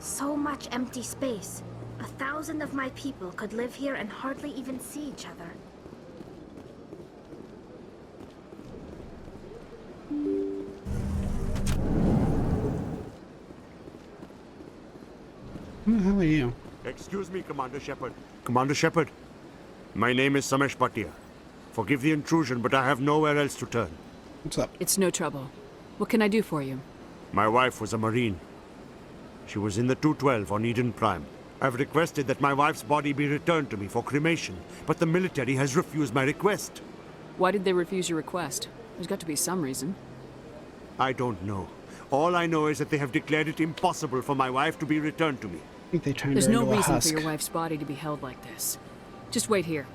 So much empty space. 1,000 of my people could live here and hardly even see each other. Who the hell are you? Excuse me, Commander Shepard. Commander Shepard, my name is Samesh Bhatia. Forgive the intrusion, but I have nowhere else to turn. What's up? It's no trouble. What can I do for you? My wife was a Marine. She was in the 212 on Eden Prime. I've requested that my wife's body be returned to me for cremation, but the military has refused my request. Why did they refuse your request? There's got to be some reason. I don't know. All I know is that they have declared it impossible for my wife to be returned to me. I think they turned There's her no into a reason husk. for your wife's body to be held like this. Just wait here.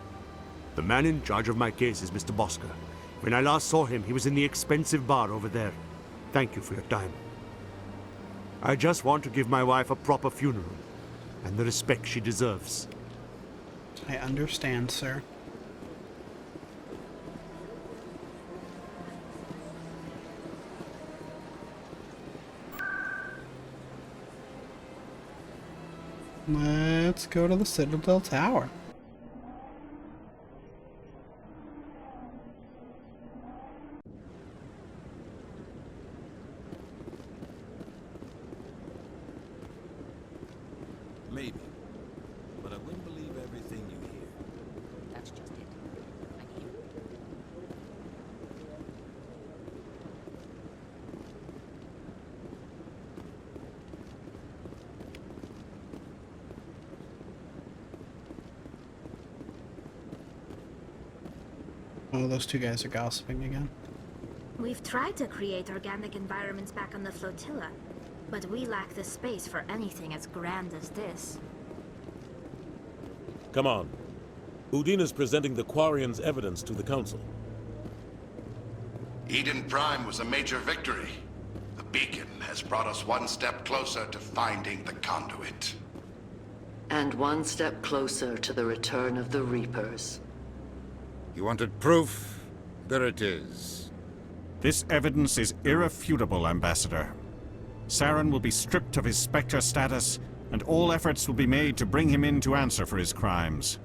The man in charge of my case is Mr. Bosker. When I last saw him, he was in the expensive bar over there. Thank you for your time. I just want to give my wife a proper funeral, and the respect she deserves. I understand, sir. Let's go to the Citadel Tower. Maybe. But I wouldn't believe everything you hear. That's just it. I hear. Oh, those two guys are gossiping again. We've tried to create organic environments back on the flotilla, but we lack the space for anything as grand as this. Come on. Udine is presenting the Quarians' evidence to the Council. Eden Prime was a major victory. The beacon has brought us one step closer to finding the conduit. And one step closer to the return of the Reapers. You wanted proof? There it is. This evidence is irrefutable, Ambassador. Saren will be stripped of his Spectre status, and all efforts will be made to bring him in to answer for his crimes.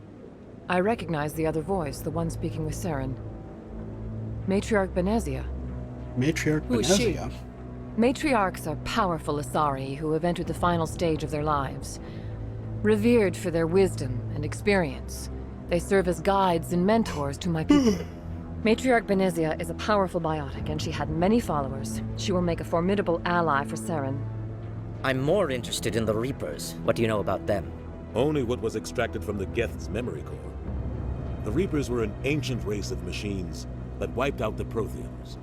I recognize the other voice, the one speaking with Saren. Matriarch Benezia. Matriarch Who is she? Benezia. Matriarchs are powerful Asari who have entered the final stage of their lives. Revered for their wisdom and experience, they serve as guides and mentors to my people. Matriarch Benezia is a powerful biotic, and she had many followers. She will make a formidable ally for Saren. I'm more interested in the Reapers. What do you know about them? Only what was extracted from the Geth's memory core. The Reapers were an ancient race of machines that wiped out the Protheans.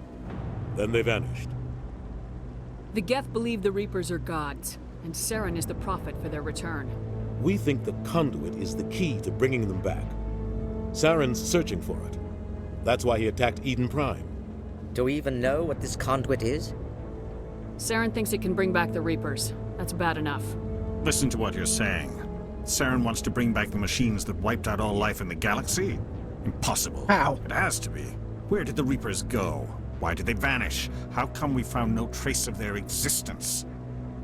Then they vanished. The Geth believe the Reapers are gods, and Saren is the prophet for their return. We think the conduit is the key to bringing them back. Saren's searching for it. That's why he attacked Eden Prime. Do we even know what this conduit is? Saren thinks it can bring back the Reapers. That's bad enough. Listen to what you're saying. Saren wants to bring back the machines that wiped out all life in the galaxy? Impossible. How? It has to be. Where did the Reapers go? Why did they vanish? How come we found no trace of their existence?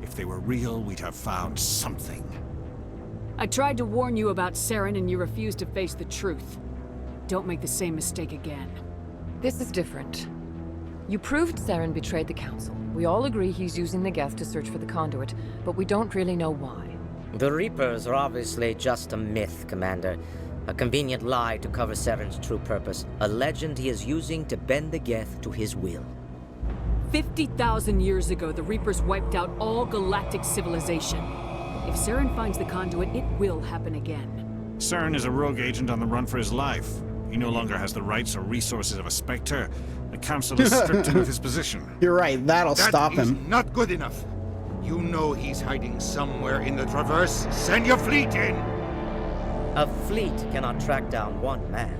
If they were real, we'd have found something. I tried to warn you about Saren, and you refused to face the truth. Don't make the same mistake again. This is different. You proved Saren betrayed the Council. We all agree he's using the Geth to search for the conduit, but we don't really know why. The Reapers are obviously just a myth, Commander. A convenient lie to cover Saren's true purpose. A legend he is using to bend the Geth to his will. 50,000 years ago, the Reapers wiped out all galactic civilization. If Saren finds the conduit, it will happen again. Saren is a rogue agent on the run for his life. He no longer has the rights or resources of a Spectre. The Council has stripped him of his position. You're right, that'll stop That is him. not good enough. You know he's hiding somewhere in the Traverse. Send your fleet in! A fleet cannot track down one man.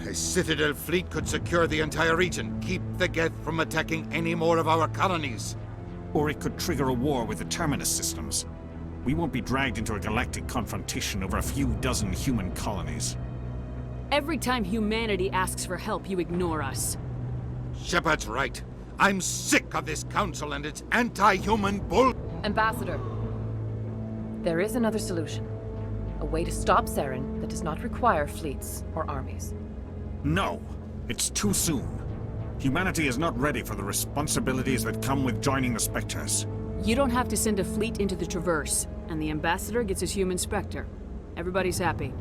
A Citadel fleet could secure the entire region, keep the Geth from attacking any more of our colonies. Or it could trigger a war with the Terminus systems. We won't be dragged into a galactic confrontation over a few dozen human colonies. Every time humanity asks for help, you ignore us. Shepard's right. I'm sick of this council and its anti-human bull. Ambassador, there is another solution. A way to stop Saren that does not require fleets or armies. No! It's too soon. Humanity is not ready for the responsibilities that come with joining the Spectres. You don't have to send a fleet into the Traverse, and the Ambassador gets his human Spectre. Everybody's happy.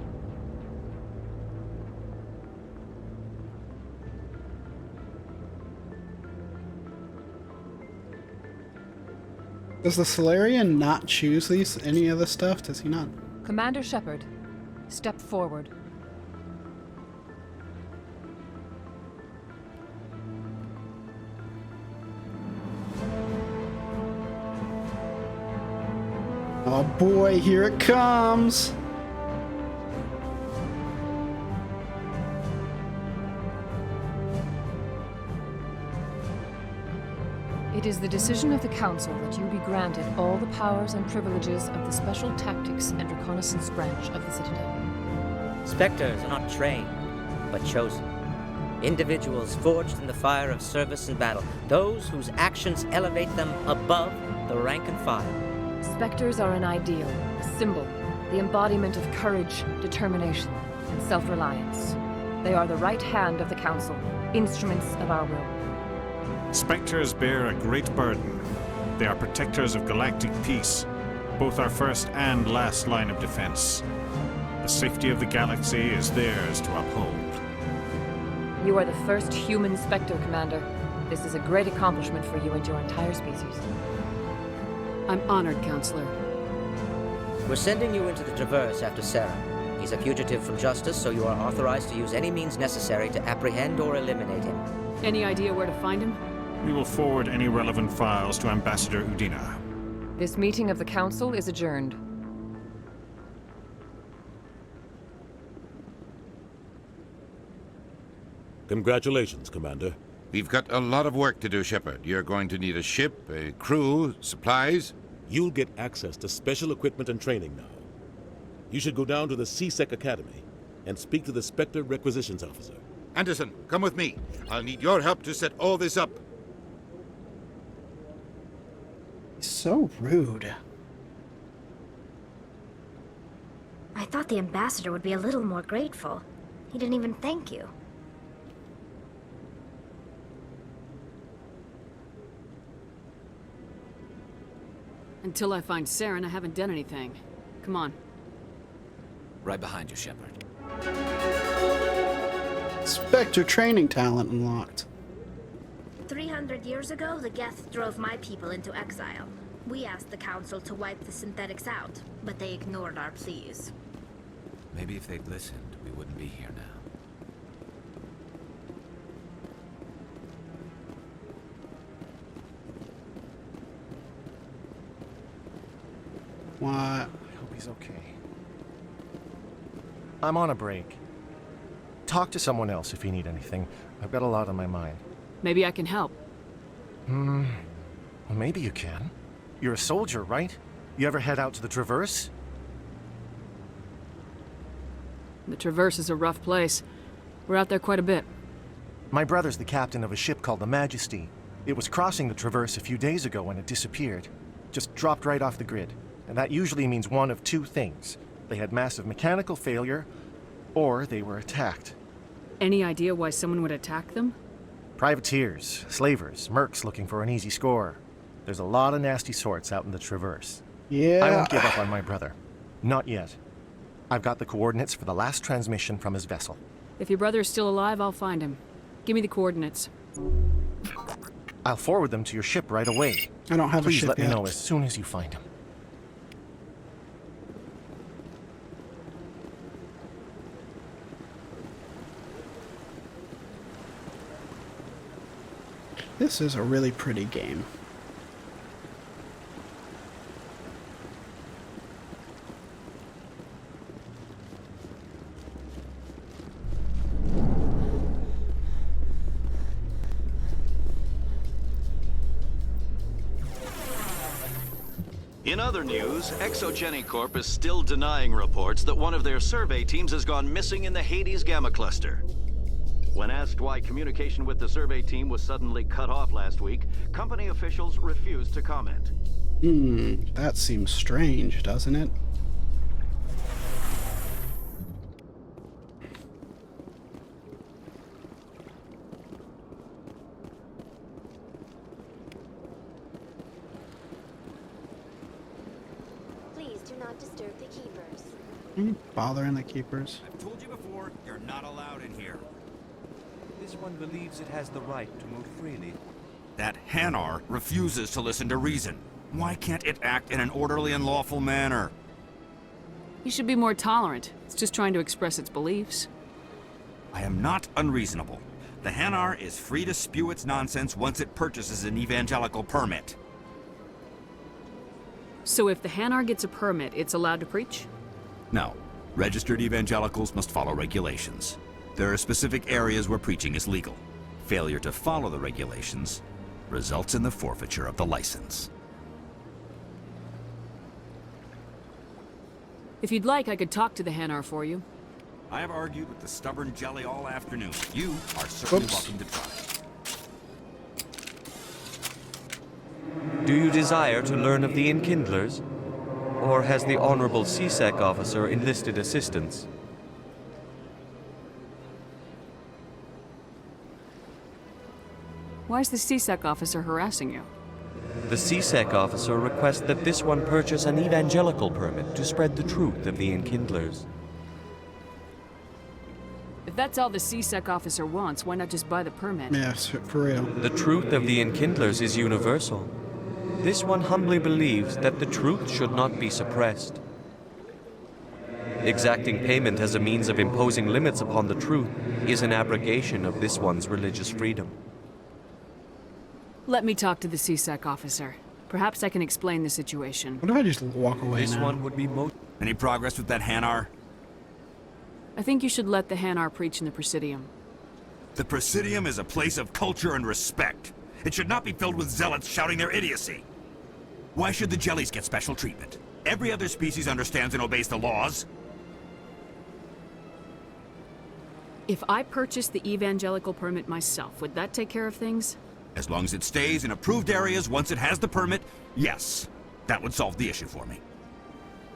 Does the Solarian not choose any of this stuff? Does he not? Commander Shepard, step forward. Oh boy, here it comes! It is the decision of the Council that you be granted all the powers and privileges of the Special Tactics and Reconnaissance branch of the Citadel. Spectres are not trained, but chosen. Individuals forged in the fire of service and battle. Those whose actions elevate them above the rank and file. Spectres are an ideal, a symbol, the embodiment of courage, determination, and self-reliance. They are the right hand of the Council, instruments of our will. Spectres bear a great burden. They are protectors of galactic peace, both our first and last line of defense. The safety of the galaxy is theirs to uphold. You are the first human Spectre, Commander. This is a great accomplishment for you and your entire species. I'm honored, Counselor. We're sending you into the Traverse after Saren. He's a fugitive from justice, so you are authorized to use any means necessary to apprehend or eliminate him. Any idea where to find him? We will forward any relevant files to Ambassador Udina. This meeting of the Council is adjourned. Congratulations, Commander. We've got a lot of work to do, Shepard. You're going to need a ship, a crew, supplies. You'll get access to special equipment and training now. You should go down to the C-Sec Academy and speak to the Spectre Requisitions Officer. Anderson, come with me. I'll need your help to set all this up. He's so rude. I thought the ambassador would be a little more grateful. He didn't even thank you. Until I find Saren, I haven't done anything. Come on. Right behind you, Shepard. Spectre training talent unlocked. 300 years ago, the Geth drove my people into exile. We asked the Council to wipe the synthetics out, but they ignored our pleas. Maybe if they'd listened, we wouldn't be here now. What? I hope he's okay. I'm on a break. Talk to someone else if you need anything. I've got a lot on my mind. Maybe I can help. Well, maybe you can. You're a soldier, right? You ever head out to the Traverse? The Traverse is a rough place. We're out there quite a bit. My brother's the captain of a ship called the Majesty. It was crossing the Traverse a few days ago when it disappeared. Just dropped right off the grid. And that usually means one of two things. They had massive mechanical failure, or they were attacked. Any idea why someone would attack them? Privateers, slavers, mercs looking for an easy score. There's a lot of nasty sorts out in the Traverse. Yeah. I won't give up on my brother. Not yet. I've got the coordinates for the last transmission from his vessel. If your brother is still alive, I'll find him. Give me the coordinates. I'll forward them to your ship right away. I don't have a Please ship let me yet. know as soon as you find him. This is a really pretty game. In other news, Exogeny Corp is still denying reports that one of their survey teams has gone missing in the Hades Gamma Cluster. When asked why communication with the survey team was suddenly cut off last week, company officials refused to comment. That seems strange, doesn't it? Please do not disturb the keepers. Bothering the keepers. I've told you before, you're not allowed in here. This one believes it has the right to move freely. That Hanar refuses to listen to reason. Why can't it act in an orderly and lawful manner? You should be more tolerant. It's just trying to express its beliefs. I am not unreasonable. The Hanar is free to spew its nonsense once it purchases an evangelical permit. So if the Hanar gets a permit, it's allowed to preach? No. Registered evangelicals must follow regulations. There are specific areas where preaching is legal. Failure to follow the regulations results in the forfeiture of the license. If you'd like, I could talk to the Hanar for you. I have argued with the stubborn jelly all afternoon. You are certainly welcome to try. Do you desire to learn of the Enkindlers? Or has the Honorable CSEC officer enlisted assistance? Why is the CSEC officer harassing you? The CSEC officer requests that this one purchase an evangelical permit to spread the truth of the Enkindlers. If that's all the CSEC officer wants, why not just buy the permit? Yes, for real. The truth of the Enkindlers is universal. This one humbly believes that the truth should not be suppressed. Exacting payment as a means of imposing limits upon the truth is an abrogation of this one's religious freedom. Let me talk to the CSEC officer. Perhaps I can explain the situation. What if I just walk away This now? one would be Any progress with that Hanar? I think you should let the Hanar preach in the Presidium. The Presidium is a place of culture and respect. It should not be filled with zealots shouting their idiocy. Why should the jellies get special treatment? Every other species understands and obeys the laws. If I purchased the evangelical permit myself, would that take care of things? As long as it stays in approved areas once it has the permit, yes. That would solve the issue for me.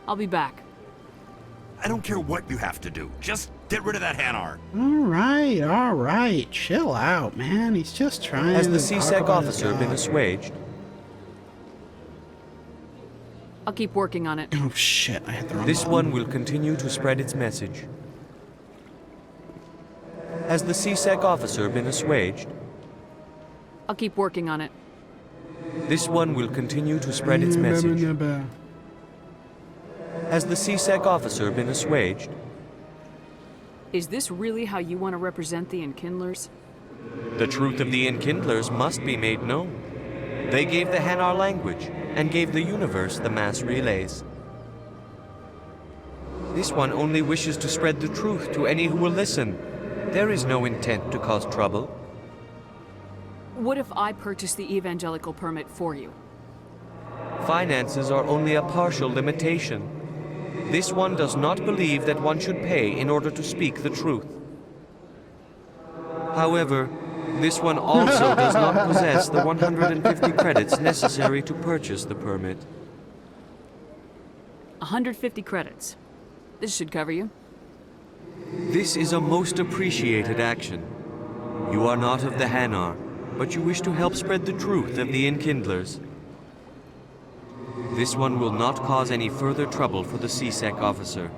I'll be back. I don't care what you have to do. Just get rid of that Hanar. All right. Chill out, man. He's just trying Has the to talk CSEC about his officer been God. assuaged? I'll keep working on it. Oh shit, I hit the wrong This button. one will continue to spread its message. Has the CSEC officer been assuaged? I'll keep working on it. This one will continue to spread its message. Has the CSEC officer been assuaged? Is this really how you want to represent the Enkindlers? The truth of the Enkindlers must be made known. They gave the Hanar language and gave the universe the mass relays. This one only wishes to spread the truth to any who will listen. There is no intent to cause trouble. What if I purchase the evangelical permit for you? Finances are only a partial limitation. This one does not believe that one should pay in order to speak the truth. However, this one also does not possess the 150 credits necessary to purchase the permit. 150 credits. This should cover you. This is a most appreciated action. You are not of the Hanar, but you wish to help spread the truth of the Enkindlers. This one will not cause any further trouble for the CSEC officer.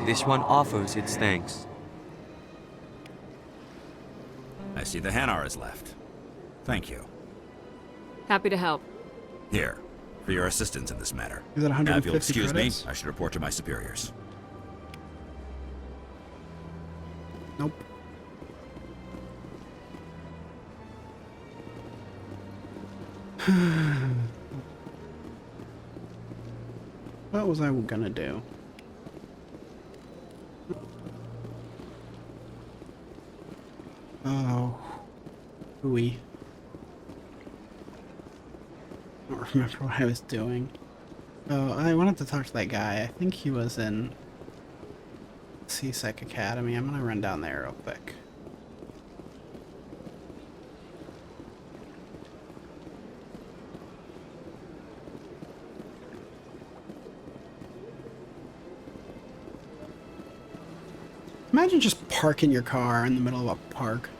This one offers its thanks. I see the Hanar is left. Thank you. Happy to help. Here, for your assistance in this matter. Is that Now, if you'll 150 excuse credits? me, I should report to my superiors. Nope. What was I gonna do? Oh. Ooey. I don't remember what I was doing. Oh, I wanted to talk to that guy. I think he was in CSEC Academy. I'm gonna run down there real quick. Imagine just parking your car in the middle of a park.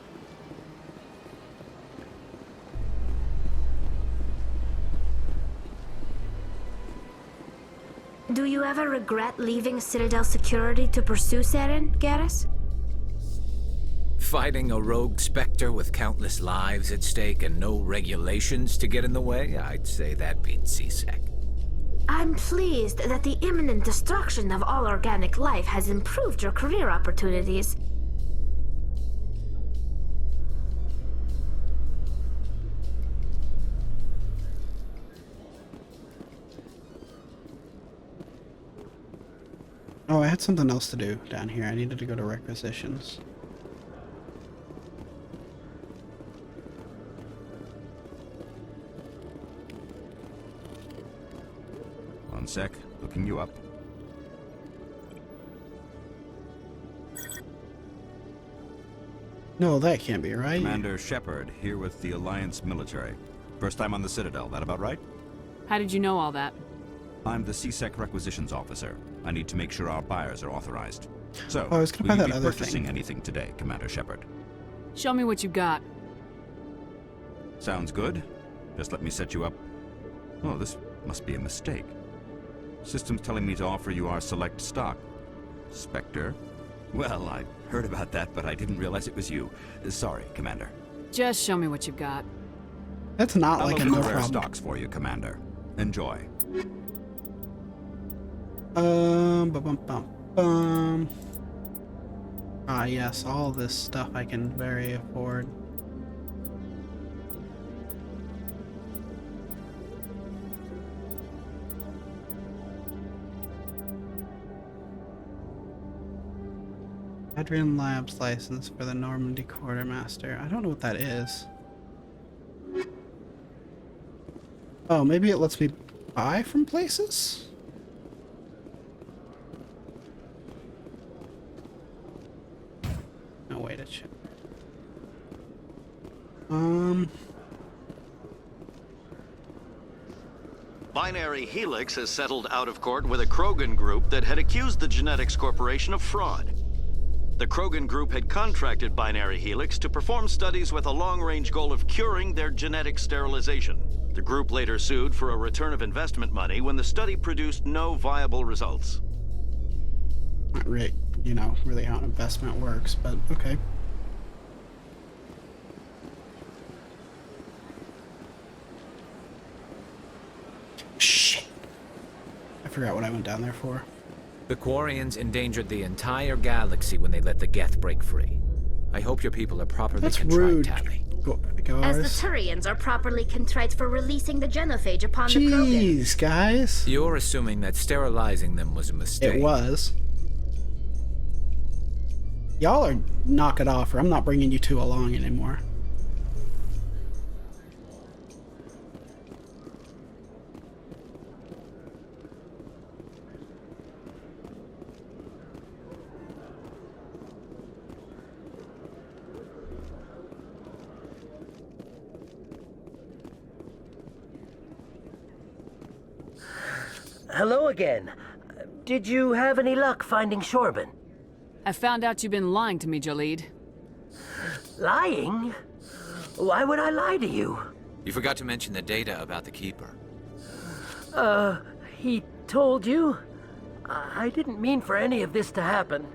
Do you ever regret leaving Citadel security to pursue Saren, Garrus? Fighting a rogue Spectre with countless lives at stake and no regulations to get in the way? I'd say that beats C-Sec. I'm pleased that the imminent destruction of all organic life has improved your career opportunities. Oh, I had something else to do down here. I needed to go to requisitions. One sec, looking you up. No, that can't be right. Commander Shepard, here with the Alliance military. First time on the Citadel, that about right? How did you know all that? I'm the C-Sec requisitions officer. I need to make sure our buyers are authorized. So, I was gonna will buy you that be other purchasing thing. anything today, Commander Shepard? Show me what you got. Sounds good. Just let me set you up. Oh, this must be a mistake. System's telling me to offer you our select stock. Spectre? Well, I heard about that, but I didn't realize it was you. Sorry, Commander. Just show me what you've got. That's not like a no rare problem. stocks for you, Commander. Enjoy. Bum. Ah, yes, all this stuff I can very afford. Adrian Labs license for the Normandy Quartermaster. I don't know what that is. Oh, maybe it lets me buy from places? No way to check. Binary Helix has settled out of court with a Krogan group that had accused the Genetics Corporation of fraud. The Krogan group had contracted Binary Helix to perform studies with a long-range goal of curing their genetic sterilization. The group later sued for a return of investment money when the study produced no viable results. Not really, really how an investment works, but okay. Shit. I forgot what I went down there for. The Quarians endangered the entire galaxy when they let the Geth break free. I hope your people are properly That's contrite, rude. Tally. As the Turians are properly contrite for releasing the genophage upon the Krogan. Jeez, guys. You're assuming that sterilizing them was a mistake. It was. Y'all are knock it off, or I'm not bringing you two along anymore. Hello again. Did you have any luck finding Shorban? I found out you've been lying to me, Jalid. Lying? Why would I lie to you? You forgot to mention the data about the Keeper. He told you? I didn't mean for any of this to happen.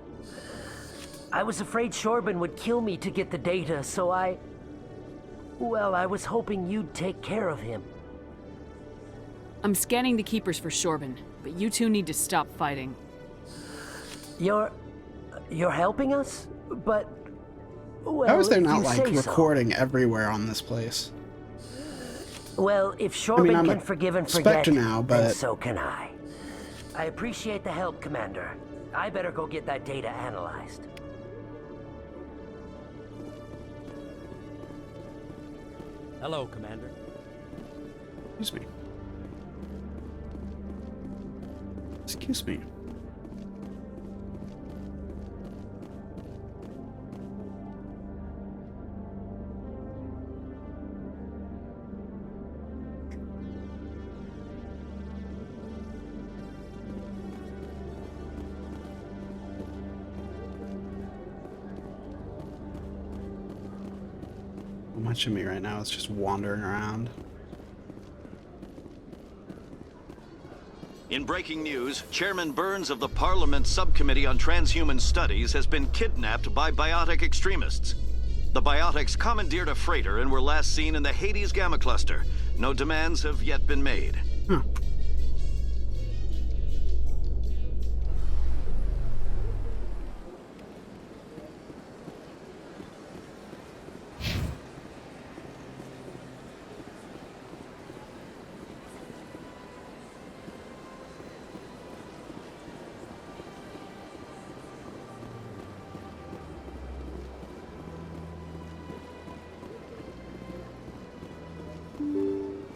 I was afraid Shorban would kill me to get the data, so well, I was hoping you'd take care of him. I'm scanning the Keepers for Shorban, but you two need to stop fighting. You're helping us? But, well, How is there if not, you like, say so. recording everywhere on this place? Well, if Shorban I'm can a forgive and Spectre forget, now, then but so can I. I appreciate the help, Commander. I better go get that data analyzed. Hello, Commander. Excuse me. Excuse me. much of me right now is just wandering around. In breaking news, Chairman Burns of the Parliament Subcommittee on Transhuman Studies has been kidnapped by biotic extremists. The biotics commandeered a freighter and were last seen in the Hades Gamma Cluster. No demands have yet been made. Huh.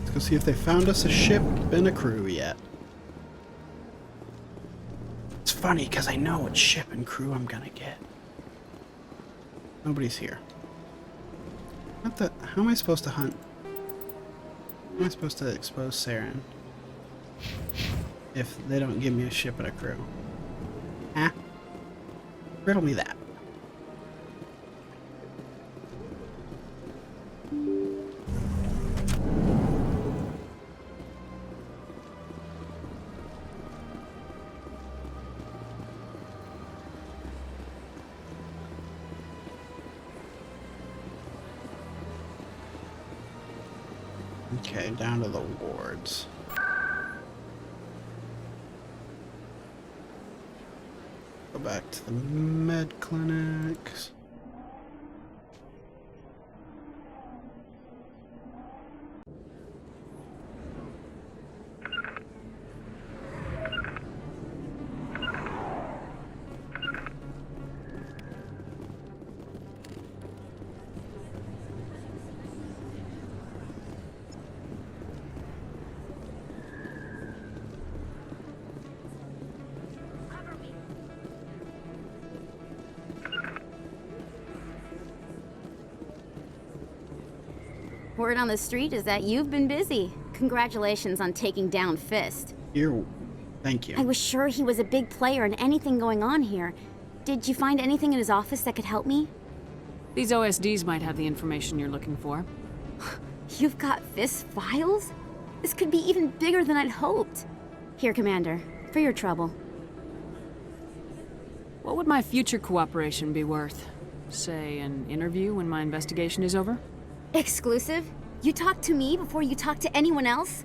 Let's go see if they found us a ship and a crew yet. It's funny because I know what ship and crew I'm gonna get. Nobody's here. What the? How am I supposed to hunt? How am I supposed to expose Saren if they don't give me a ship and a crew? Huh? Riddle me that. Okay, down to the wards. Go back to the med clinics. Word on the street is that you've been busy. Congratulations on taking down Fist. Thank you. I was sure he was a big player in anything going on here. Did you find anything in his office that could help me? These OSDs might have the information you're looking for. You've got Fist's files? This could be even bigger than I'd hoped. Here, Commander, for your trouble. What would my future cooperation be worth? Say, an interview when my investigation is over? Exclusive? You talk to me before you talk to anyone else?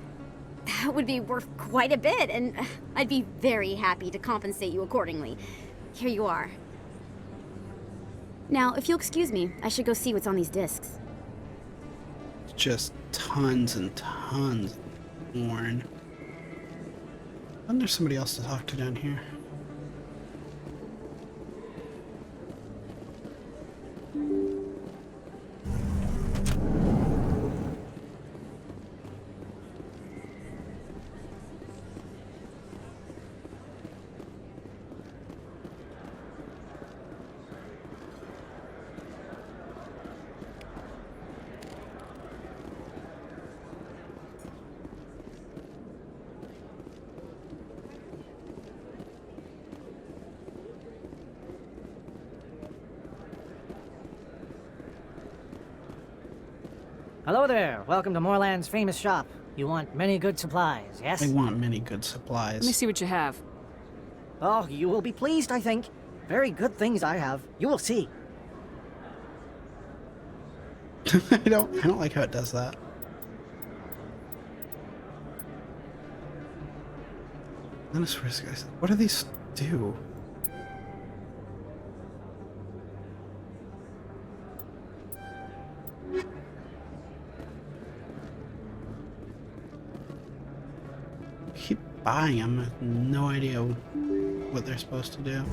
That would be worth quite a bit, and I'd be very happy to compensate you accordingly. Here you are. Now, if you'll excuse me, I should go see what's on these discs. Just tons and tons of porn. And there's somebody else to talk to down here. Hello there. Welcome to Moorland's famous shop. You want many good supplies, yes? I want many good supplies. Let me see what you have. Oh, you will be pleased, I think. Very good things I have. You will see. I don't like how it does that. Then I swear to God, what do these do? Keep buying them with no idea what they're supposed to do.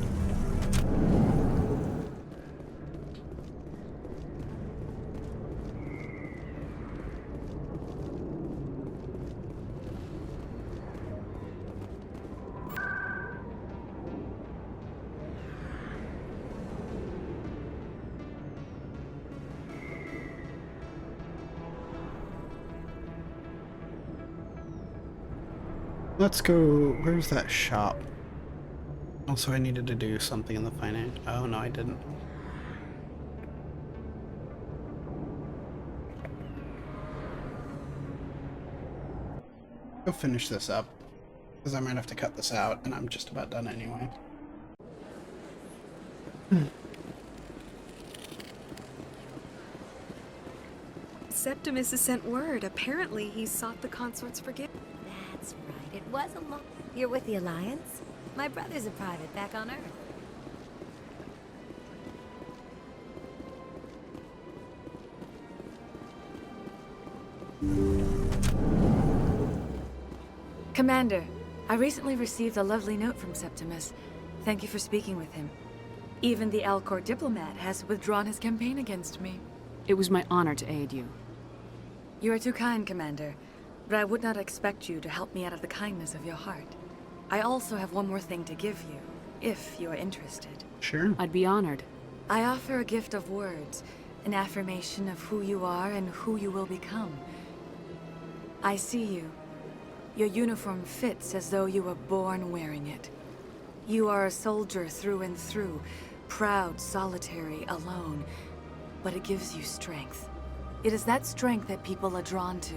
Let's go. Where's that shop? Also, I needed to do something in the finance. Oh, no, I didn't. Go finish this up, because I might have to cut this out, and I'm just about done anyway. Septimus has sent word. Apparently, he sought the consort's forgiveness. That's right. It was a long... You're with the Alliance? My brother's a private back on Earth. Commander, I recently received a lovely note from Septimus. Thank you for speaking with him. Even the Alcor diplomat has withdrawn his campaign against me. It was my honor to aid you. You are too kind, Commander, but I would not expect you to help me out of the kindness of your heart. I also have one more thing to give you, if you are interested. Sure. I'd be honored. I offer a gift of words, an affirmation of who you are and who you will become. I see you. Your uniform fits as though you were born wearing it. You are a soldier through and through, proud, solitary, alone, but it gives you strength. It is that strength that people are drawn to.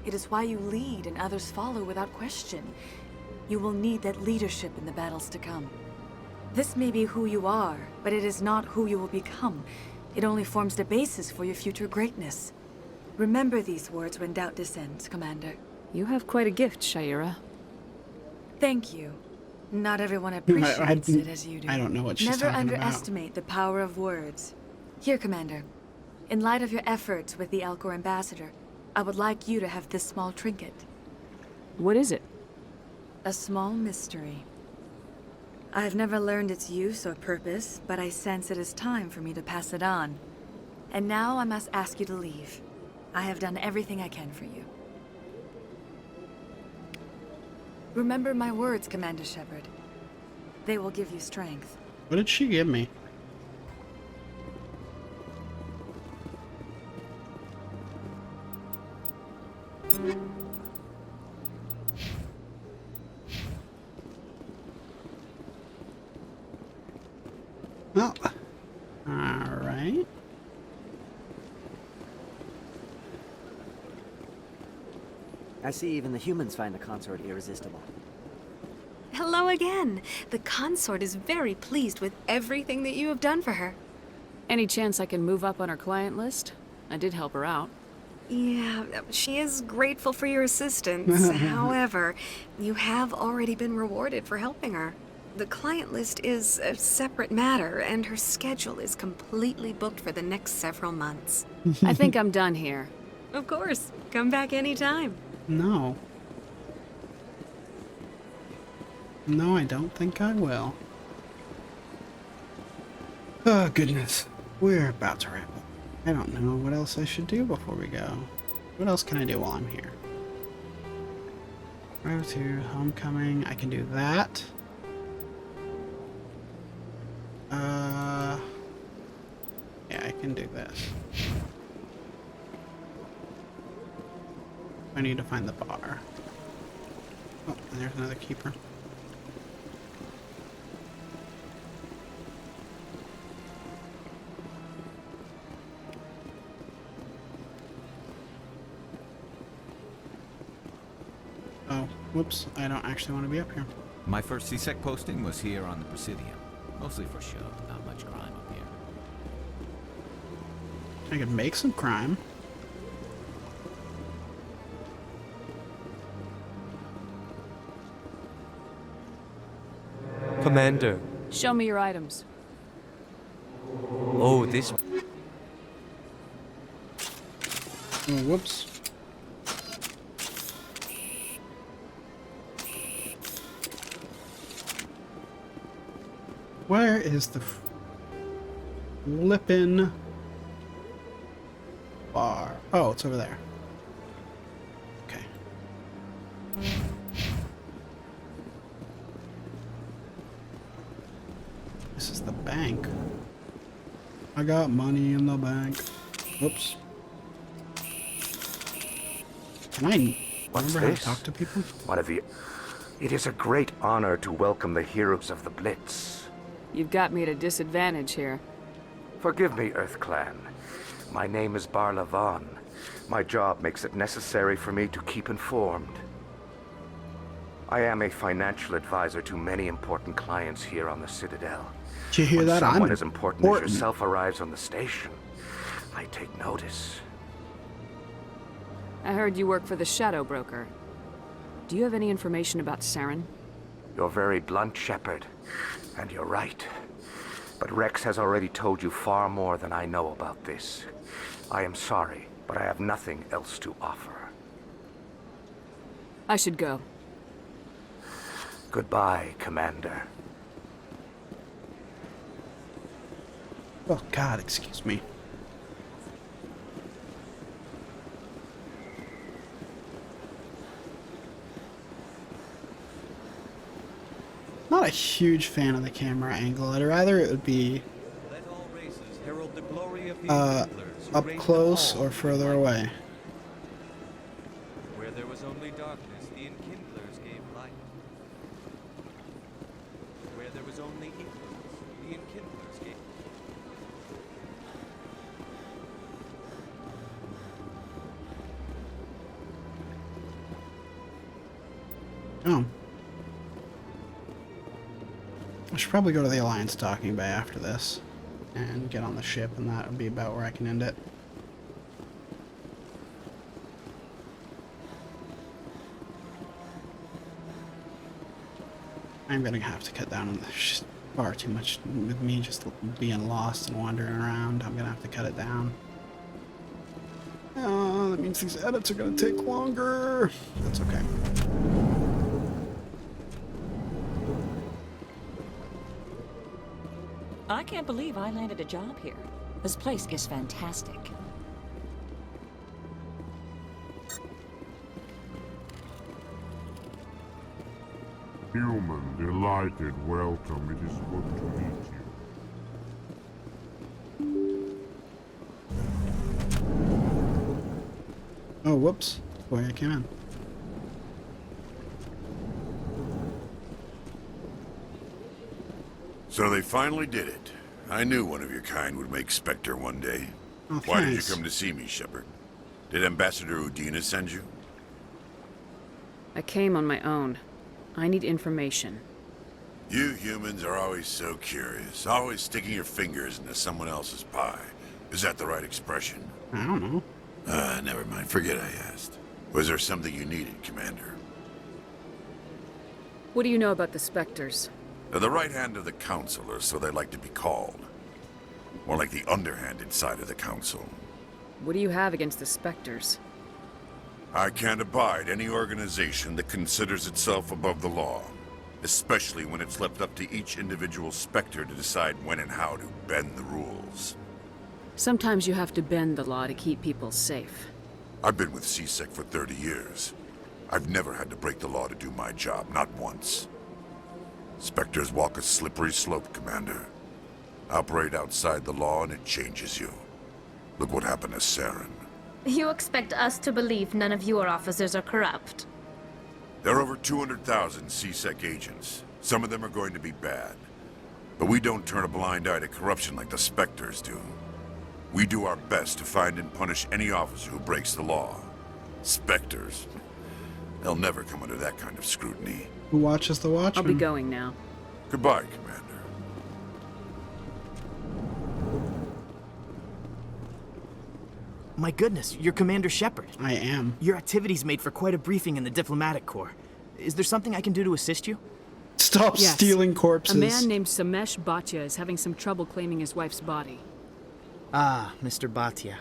It is why you lead and others follow without question. You will need that leadership in the battles to come. This may be who you are, but it is not who you will become. It only forms the basis for your future greatness. Remember these words when doubt descends, Commander. You have quite a gift, Shaira. Thank you. Not everyone appreciates it as you do. I don't know what she's Never talking about. underestimate the power of words. Here, Commander. In light of your efforts with the Alcor ambassador, I would like you to have this small trinket. What is it? A small mystery. I have never learned its use or purpose, but I sense it is time for me to pass it on. And now I must ask you to leave. I have done everything I can for you. Remember my words, Commander Shepard. They will give you strength. What did she give me? Well, alright. I see even the humans find the consort irresistible. Hello again. The consort is very pleased with everything that you have done for her. Any chance I can move up on her client list? I did help her out. Yeah, she is grateful for your assistance. However, you have already been rewarded for helping her. The client list is a separate matter, and her schedule is completely booked for the next several months. I think I'm done here. Of course. Come back anytime. No. No, I don't think I will. Oh, goodness. We're about to wrap up. I don't know what else I should do before we go. What else can I do while I'm here? Row to homecoming. I can do that. Yeah, I can do this. I need to find the bar. Oh, and there's another keeper. Oh, whoops. I don't actually want to be up here. My first CSEC posting was here on the Presidium. Mostly for show, not much crime up here. I could make some crime. Commander. Show me your items. Oh, this... Oh, whoops. Where is the flippin' bar? Oh, it's over there. Okay. This is the bank. I got money in the bank. Whoops. Can I What's remember how this? to talk to people? One of the... It is a great honor to welcome the heroes of the Blitz. You've got me at a disadvantage here. Forgive me, Earth Clan. My name is Barla Vaughn. My job makes it necessary for me to keep informed. I am a financial advisor to many important clients here on the Citadel. Did you hear when that? someone I'm as important as yourself arrives on the station, I take notice. I heard you work for the Shadow Broker. Do you have any information about Saren? You're very blunt, Shepard. And you're right. But Rex has already told you far more than I know about this. I am sorry, but I have nothing else to offer. I should go. Goodbye, Commander. Oh God, excuse me. Not a huge fan of the camera angle. I'd rather it would be up close or further away. Where there was only darkness, the enkindlers gave light. Where there was only ignorance, the enkindlers gave... Oh. I should probably go to the Alliance docking bay after this and get on the ship, and that would be about where I can end it. I'm gonna have to cut down. There's just far too much with me just being lost and wandering around. I'm gonna have to cut it down. Oh, that means these edits are gonna take longer. That's okay. I can't believe I landed a job here. This place is fantastic. Human, delighted, welcome. It is good to meet you. Oh, whoops. Boy, I came in. So they finally did it. I knew one of your kind would make Spectre one day. Oh, Why did you thanks. come to see me, Shepard? Did Ambassador Udina send you? I came on my own. I need information. You humans are always so curious, always sticking your fingers into someone else's pie. Is that the right expression? I don't know. Never mind. Forget I asked. Was there something you needed, Commander? What do you know about the Spectres? They're the right hand of the Council, or so they like to be called. More like the underhanded side of the Council. What do you have against the Spectres? I can't abide any organization that considers itself above the law. Especially when it's left up to each individual Spectre to decide when and how to bend the rules. Sometimes you have to bend the law to keep people safe. I've been with CSEC for 30 years. I've never had to break the law to do my job, not once. Spectres walk a slippery slope, Commander. Operate outside the law and it changes you. Look what happened to Saren. You expect us to believe none of your officers are corrupt? There are over 200,000 CSEC agents. Some of them are going to be bad. But we don't turn a blind eye to corruption like the Spectres do. We do our best to find and punish any officer who breaks the law. Spectres. They'll never come under that kind of scrutiny. Who watches the Watchmen? I'll be going now. Goodbye, Commander. My goodness, you're Commander Shepard. I am. Your activities made for quite a briefing in the diplomatic corps. Is there something I can do to assist you? Stop Yes. stealing corpses. A man named Samesh Bhatia is having some trouble claiming his wife's body. Ah, Mr. Bhatia.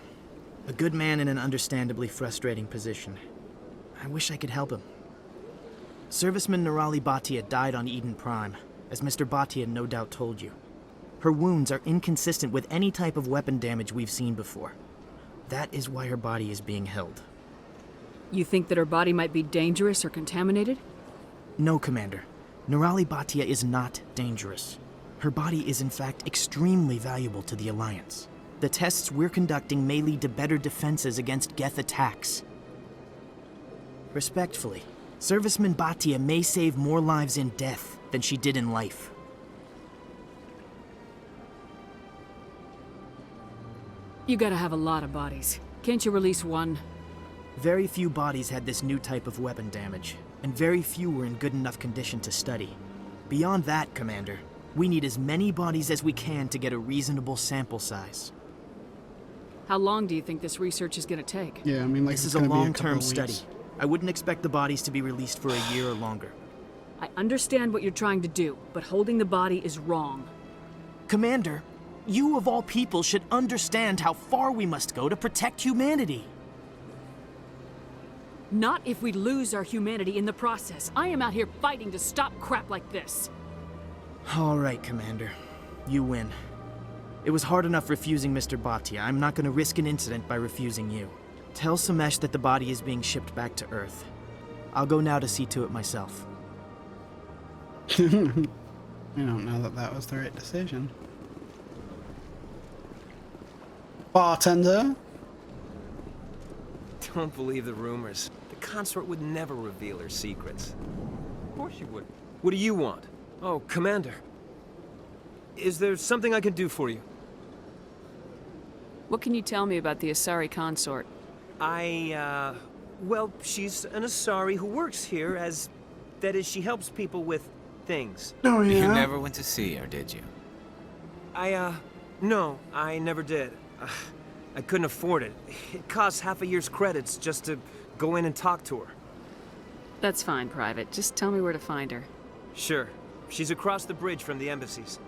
A good man in an understandably frustrating position. I wish I could help him. Serviceman Nirali Bhatia died on Eden Prime, as Mr. Bhatia no doubt told you. Her wounds are inconsistent with any type of weapon damage we've seen before. That is why her body is being held. You think that her body might be dangerous or contaminated? No, Commander. Nirali Bhatia is not dangerous. Her body is in fact extremely valuable to the Alliance. The tests we're conducting may lead to better defenses against Geth attacks. Respectfully, Serviceman Bhatia may save more lives in death than she did in life. You gotta have a lot of bodies. Can't you release one? Very few bodies had this new type of weapon damage. and very few were in good enough condition to study. Beyond that, Commander, we need as many bodies as we can to get a reasonable sample size. How long do you think this research is gonna take? Yeah, I mean, like, This it's is a gonna be long-term couple of study. weeks. I wouldn't expect the bodies to be released for a year or longer. I understand what you're trying to do, but holding the body is wrong. Commander, you of all people should understand how far we must go to protect humanity. Not if we lose our humanity in the process. I am out here fighting to stop crap like this. All right, Commander. You win. It was hard enough refusing Mr. Bhatia. I'm not going to risk an incident by refusing you. Tell Samesh that the body is being shipped back to Earth. I'll go now to see to it myself. I don't know that that was the right decision. Bartender? Don't believe the rumors. The consort would never reveal her secrets. Of course you would. What do you want? Oh, Commander. Is there something I can do for you? What can you tell me about the Asari consort? Well, she's an Asari who works here as... That is, she helps people with things. Oh, yeah? You never went to see her, did you? No, I never did. I couldn't afford it. It costs half a year's credits just to go in and talk to her. That's fine, Private. Just tell me where to find her. Sure. She's across the bridge from the embassies.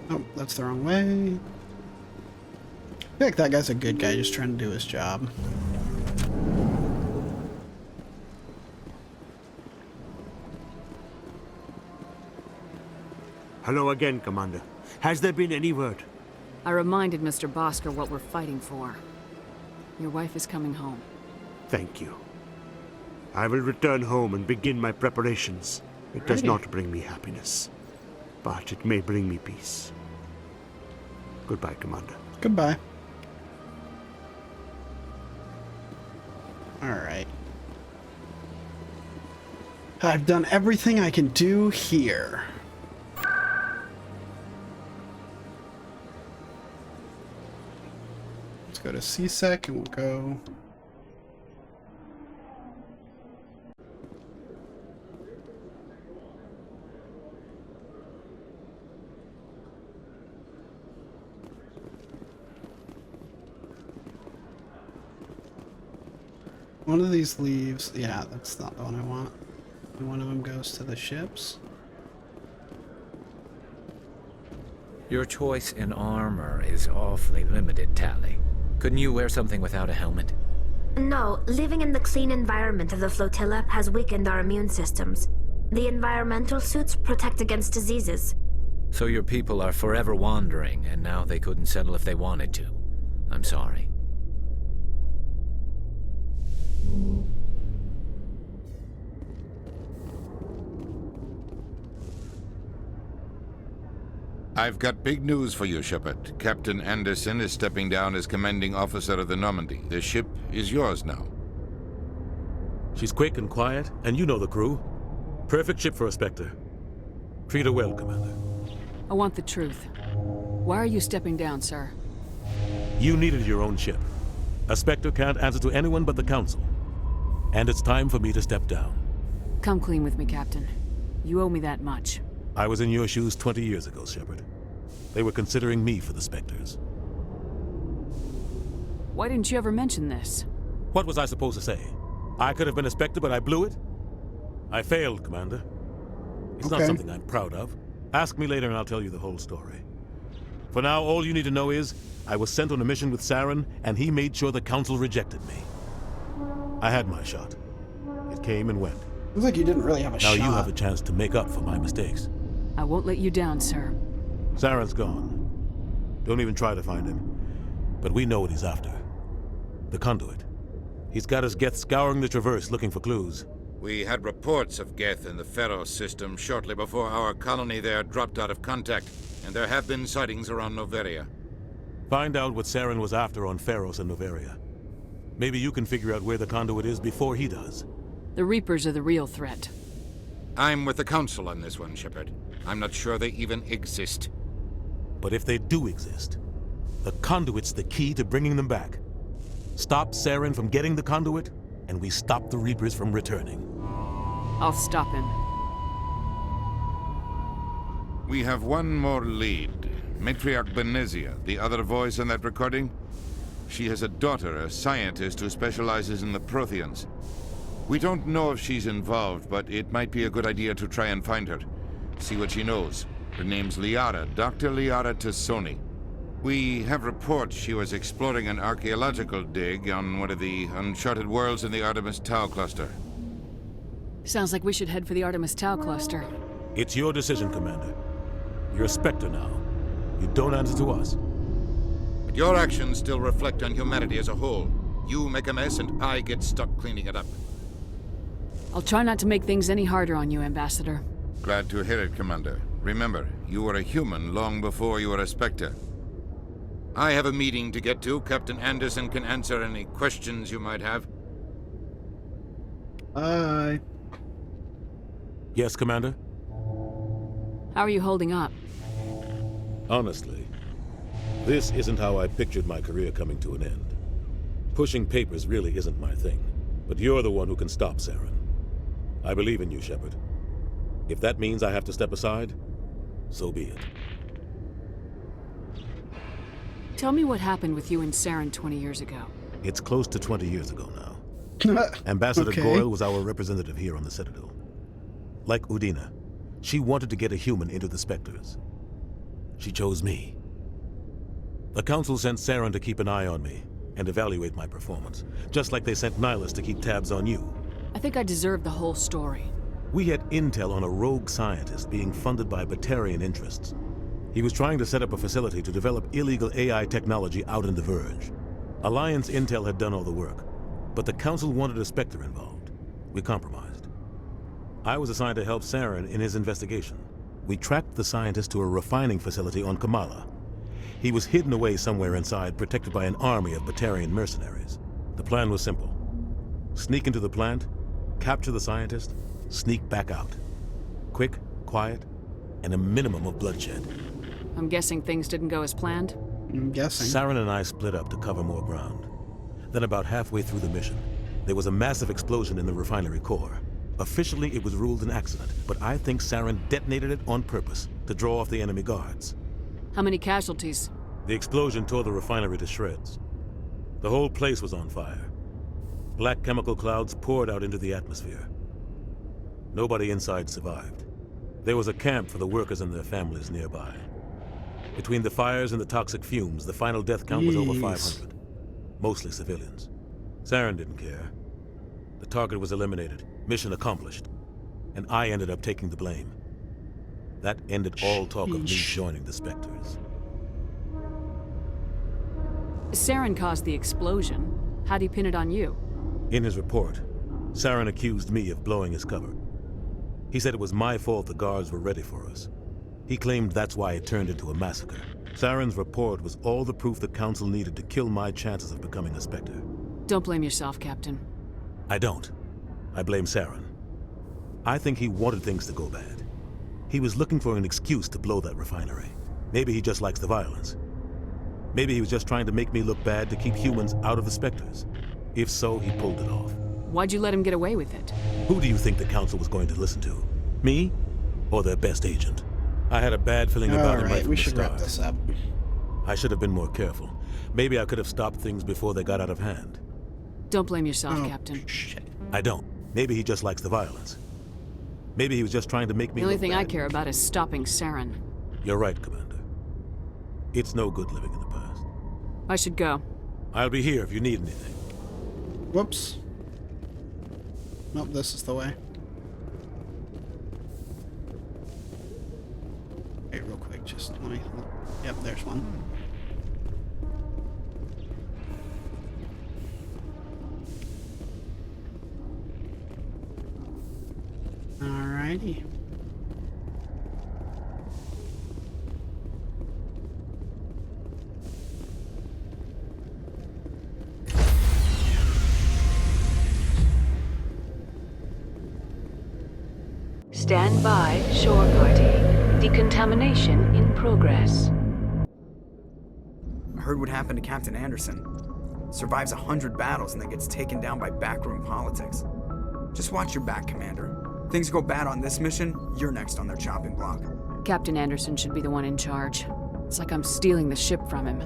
Oh, that's the wrong way. I feel like that guy's a good guy, just trying to do his job. Hello again, Commander. Has there been any word? I reminded Mr. Bosker what we're fighting for. Your wife is coming home. Thank you. I will return home and begin my preparations. It does not bring me happiness, but it may bring me peace. Goodbye, Commander. Goodbye. Alright. I've done everything I can do here. Let's go to CSEC and we'll go... One of these leaves, yeah, that's not the one I want. And one of them goes to the ships. Your choice in armor is awfully limited, Tally. Couldn't you wear something without a helmet? No, living in the clean environment of the flotilla has weakened our immune systems. The environmental suits protect against diseases. So your people are forever wandering, and now they couldn't settle if they wanted to. I'm sorry. I've got big news for you, Shepard. Captain Anderson is stepping down as commanding officer of the Normandy. The ship is yours now. She's quick and quiet, and you know the crew. Perfect ship for a Spectre. Treat her well, Commander. I want the truth. Why are you stepping down, sir? You needed your own ship. A Spectre can't answer to anyone but the Council. And it's time for me to step down. Come clean with me, Captain. You owe me that much. I was in your shoes 20 years ago, Shepard. They were considering me for the Spectres. Why didn't you ever mention this? What was I supposed to say? I could have been a Spectre, but I blew it? I failed, Commander. It's not something I'm proud of. Ask me later and I'll tell you the whole story. For now, all you need to know is, I was sent on a mission with Saren, and he made sure the Council rejected me. I had my shot. It came and went. Looks like you didn't really have a shot. Now you have a chance to make up for my mistakes. I won't let you down, sir. Saren's gone. Don't even try to find him. But we know what he's after. The conduit. He's got his Geth scouring the Traverse looking for clues. We had reports of Geth in the Pharaoh system shortly before our colony there dropped out of contact, and there have been sightings around Noveria. Find out what Saren was after on Pharos and Noveria. Maybe you can figure out where the conduit is before he does. The Reapers are the real threat. I'm with the Council on this one, Shepard. I'm not sure they even exist. But if they do exist, The conduit's the key to bringing them back. Stop Saren from getting the conduit, and we stop the Reapers from returning. I'll stop him. We have one more lead. Matriarch Benezia, the other voice in that recording. She has a daughter, a scientist who specializes in the Protheans. We don't know if she's involved, but it might be a good idea to try and find her. See what she knows. Her name's Liara, Dr. Liara Tassoni. We have reports she was exploring an archaeological dig on one of the uncharted worlds in the Artemis Tau cluster. Sounds like we should head for the Artemis Tau cluster. It's your decision, Commander. You're a Spectre now. You don't answer to us. But your actions still reflect on humanity as a whole. You make a mess and I get stuck cleaning it up. I'll try not to make things any harder on you, Ambassador. Glad to hear it, Commander. Remember, you were a human long before you were a Spectre. I have a meeting to get to. Captain Anderson can answer any questions you might have. Bye. Yes, Commander? How are you holding up? Honestly, this isn't how I pictured my career coming to an end. Pushing papers really isn't my thing, but you're the one who can stop Saren. I believe in you, Shepard. If that means I have to step aside, so be it. Tell me what happened with you and Saren 20 years ago. It's close to 20 years ago now. Ambassador Okay. Goyle was our representative here on the Citadel. Like Udina, she wanted to get a human into the Spectres. She chose me. The Council sent Saren to keep an eye on me and evaluate my performance, just like they sent Nihilus to keep tabs on you. I think I deserve the whole story. We had intel on a rogue scientist being funded by Batarian interests. He was trying to set up a facility to develop illegal AI technology out in the Verge. Alliance intel had done all the work, but the Council wanted a Spectre involved. We compromised. I was assigned to help Saren in his investigation. We tracked the scientist to a refining facility on Kamala. He was hidden away somewhere inside, protected by an army of Batarian mercenaries. The plan was simple. Sneak into the plant, capture the scientist, sneak back out. Quick, quiet, and a minimum of bloodshed. I'm guessing things didn't go as planned? I'm guessing. Saren and I split up to cover more ground. Then about halfway through the mission, there was a massive explosion in the refinery core. Officially, it was ruled an accident, but I think Saren detonated it on purpose to draw off the enemy guards. How many casualties? The explosion tore the refinery to shreds. The whole place was on fire. Black chemical clouds poured out into the atmosphere. Nobody inside survived. There was a camp for the workers and their families nearby. Between the fires and the toxic fumes, the final death count was over 500. Mostly civilians. Saren didn't care. The target was eliminated, mission accomplished, and I ended up taking the blame. That ended all talk of me joining the Spectres. Saren caused the explosion. How'd he pin it on you? In his report, Saren accused me of blowing his cover. He said it was my fault the guards were ready for us. He claimed that's why it turned into a massacre. Saren's report was all the proof the Council needed to kill my chances of becoming a Spectre. Don't blame yourself, Captain. I don't. I blame Saren. I think he wanted things to go bad. He was looking for an excuse to blow that refinery. Maybe he just likes the violence. Maybe he was just trying to make me look bad to keep humans out of the Spectres. If so, he pulled it off. Why'd you let him get away with it? Who do you think the Council was going to listen to? Me? Or their best agent? I had a bad feeling about him right from the start. We should wrap this up. I should have been more careful. Maybe I could have stopped things before they got out of hand. Don't blame yourself, Captain. Shit. I don't. Maybe he just likes the violence. Maybe he was just trying to make me The only look thing bad. I care about is stopping Saren. You're right, Commander. It's no good living in the past. I should go. I'll be here if you need anything. Whoops. Nope, this is the way. Wait, real quick, just let me... Yep, there's one. Alrighty. Stand by, shore party. Decontamination in progress. Heard what happened to Captain Anderson. Survives 100 battles and then gets taken down by backroom politics. Just watch your back, Commander. Things go bad on this mission, you're next on their chopping block. Captain Anderson should be the one in charge. It's like I'm stealing the ship from him.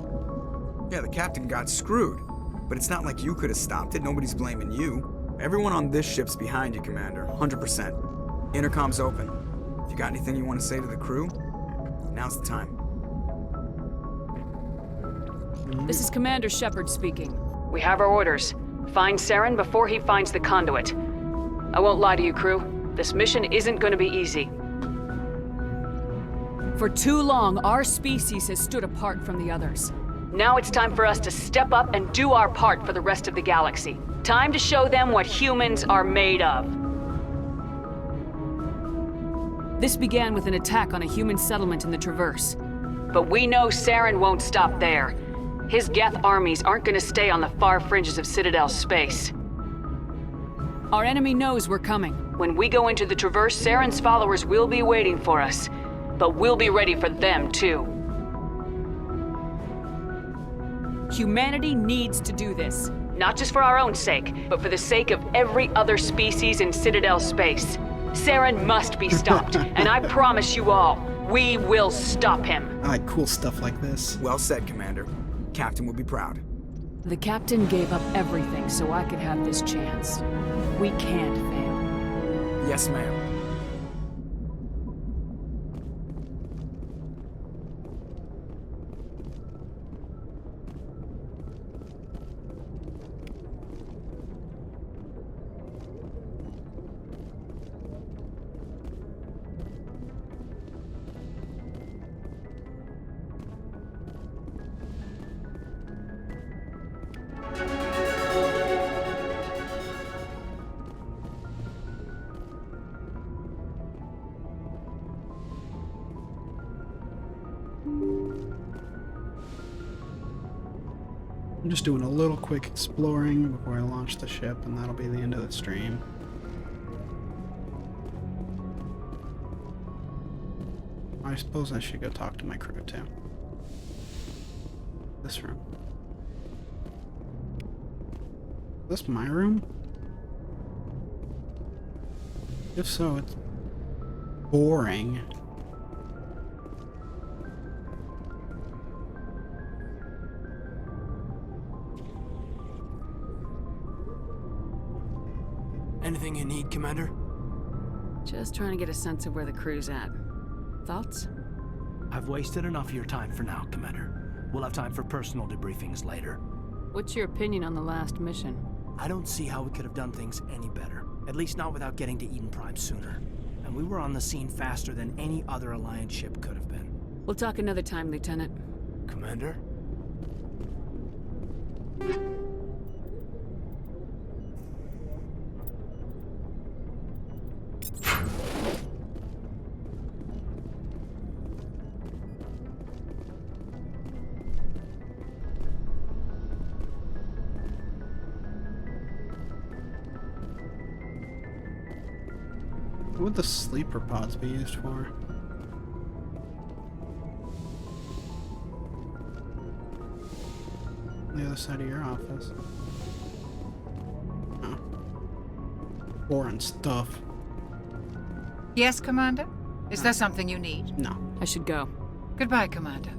Yeah, the captain got screwed. But it's not like you could have stopped it. Nobody's blaming you. Everyone on this ship's behind you, Commander. 100%. Intercom's open. If you got anything you want to say to the crew, now's the time. This is Commander Shepard speaking. We have our orders. Find Saren before he finds the conduit. I won't lie to you, crew. This mission isn't going to be easy. For too long, our species has stood apart from the others. Now it's time for us to step up and do our part for the rest of the galaxy. Time to show them what humans are made of. This began with an attack on a human settlement in the Traverse. But we know Saren won't stop there. His Geth armies aren't going to stay on the far fringes of Citadel space. Our enemy knows we're coming. When we go into the Traverse, Saren's followers will be waiting for us. But we'll be ready for them, too. Humanity needs to do this. Not just for our own sake, but for the sake of every other species in Citadel space. Saren must be stopped, and I promise you all, we will stop him. I like cool stuff like this. Well said, Commander. Captain will be proud. The captain gave up everything so I could have this chance. We can't fail. Yes, ma'am. I'm just doing a little quick exploring before I launch the ship, and that'll be the end of the stream. I suppose I should go talk to my crew too. This room. Is this my room? If so, it's boring. Anything you need, Commander? Just trying to get a sense of where the crew's at. Thoughts? I've wasted enough of your time for now, Commander. We'll have time for personal debriefings later. What's your opinion on the last mission? I don't see how we could have done things any better. At least not without getting to Eden Prime sooner. And we were on the scene faster than any other Alliance ship could have been. We'll talk another time, Lieutenant. Commander? What would the sleeper pods be used for? The other side of your office. Oh. Foreign stuff. Yes, Commander? Is there something you need? No. I should go. Goodbye, Commander.